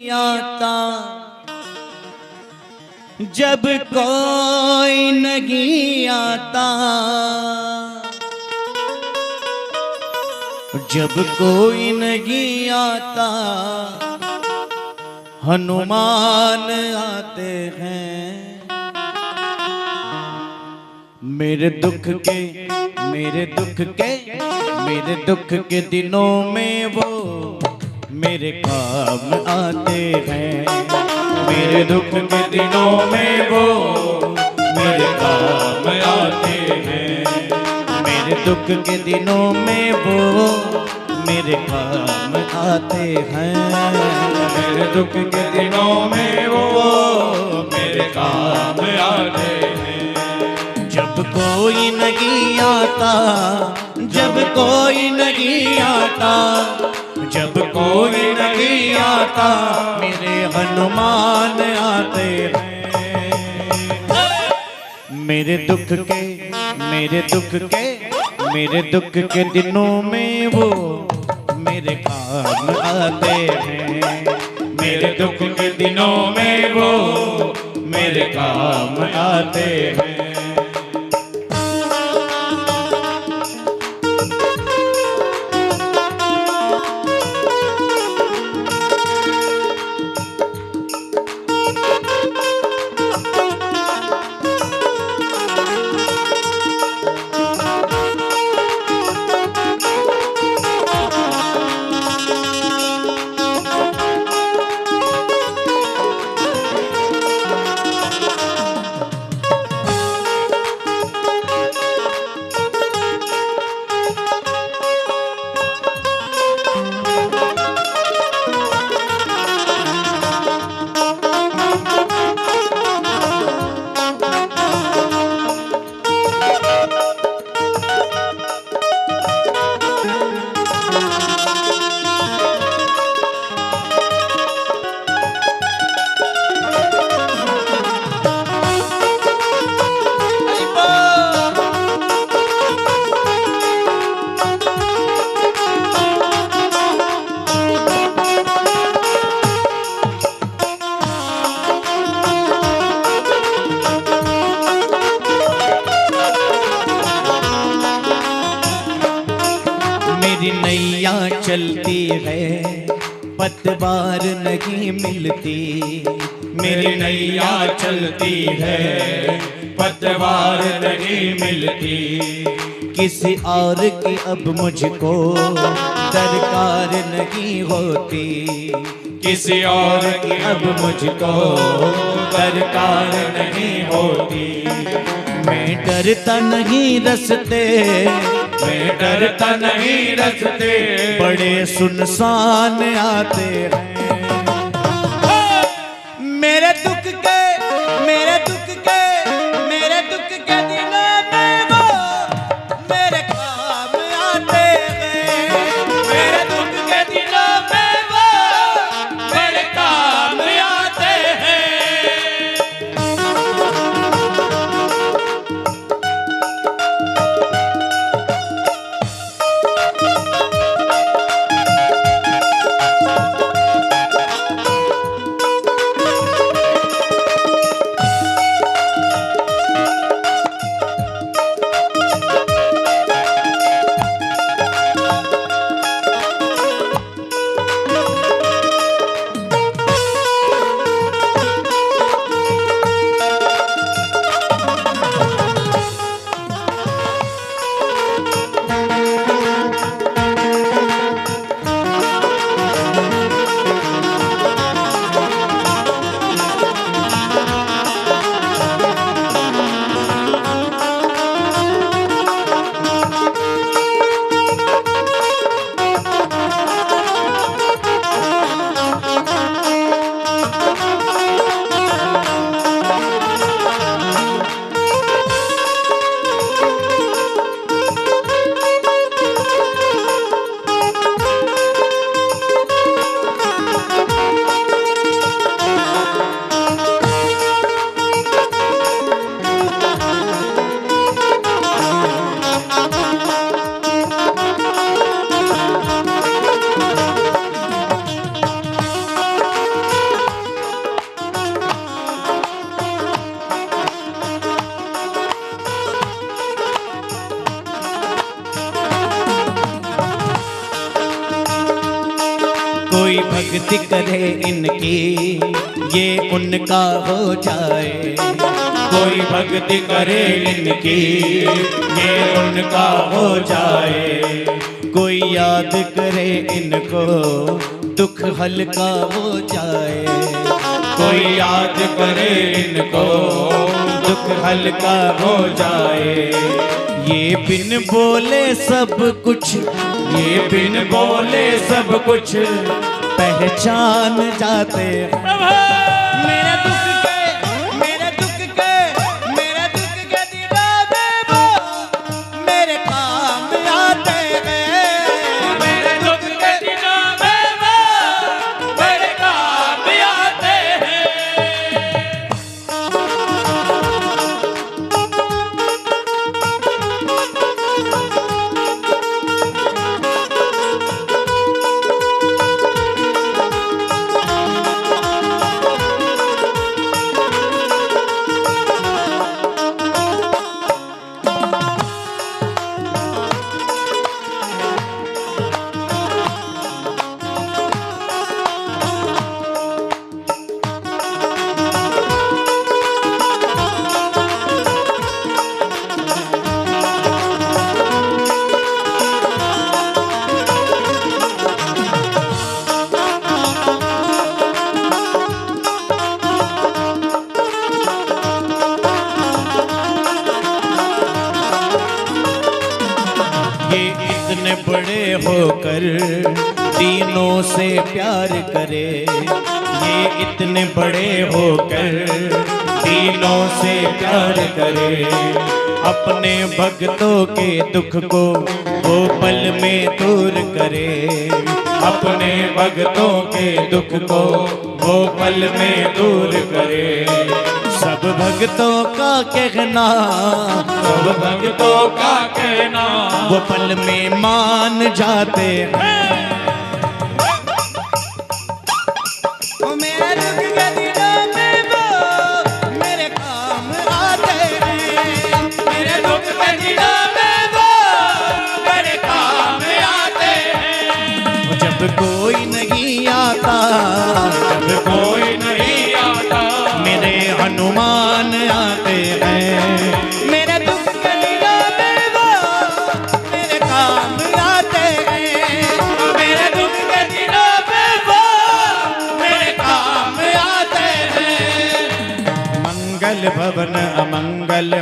आता जब कोई नहीं आता, जब कोई नहीं आता हनुमान आते हैं। मेरे दुख के मेरे दुख के दिनों में वो मेरे काम आते हैं। मेरे दुख के दिनों में वो मेरे काम आते हैं। मेरे दुख के दिनों में वो मेरे काम आते हैं। मेरे दुख के दिनों में वो मेरे काम आते हैं। जब कोई नहीं आता, जब कोई नहीं आता, जब कोई नहीं आता मेरे हनुमान आते हैं। मेरे दुख के दिनों में वो मेरे काम आते हैं। मेरे दुख के दिनों में वो मेरे काम आते हैं। मेरी नैया चलती है पतवार नहीं मिलती। मेरी नैया चलती है पतवार नहीं मिलती। किसी और की अब मुझको दरकार नहीं होती। किसी और की अब मुझको दरकार नहीं होती। मैं डरता नहीं रस्ते, मैं डरता नहीं रस्ते बड़े सुनसान आते हैं। मेरे दुख के दिनों में वो मेरे काम आते हैं। मेरे दुख के दिनों में वो मेरे काम आते हैं। भक्ति करे इनकी ये उनका हो जाए। कोई भक्ति करे इनकी ये उनका हो जाए। कोई याद करे इनको दुख हल्का हो जाए। कोई याद करे इनको दुख हल्का हो जाए। ये बिन बोले सब कुछ, ये बिन बोले सब कुछ पहचान जाते हैं। मेरे दुख के, मेरे दुख के, मेरे दुख के दिनों में वो मेरे काम आते हैं। मेरे दुख के दिनों में वो मेरे काम आते हैं। इतने बड़े होकर तीनों से प्यार करे। ये इतने बड़े होकर तीनों से प्यार करे। अपने भक्तों के दुख को वो पल में दूर करे। अपने भक्तों के दुख को वो पल में दूर करे। सब भक्तों का कहना, सब भक्तों का कहना वो पल में मान जाते हैं। मेरे दुख के दिनों में वो मेरे काम आते हैं। मेरे दुख के दिनों में वो मेरे काम आते हैं। जब कोई नहीं आता, जब कोई नहीं आता मेरे हनुमान आते हैं। मेरे दुख के दिनों में वो मेरे काम आते हैं। मेरे दुख के दिनों में वो मेरे काम आते हैं। मंगल भवन अमंगल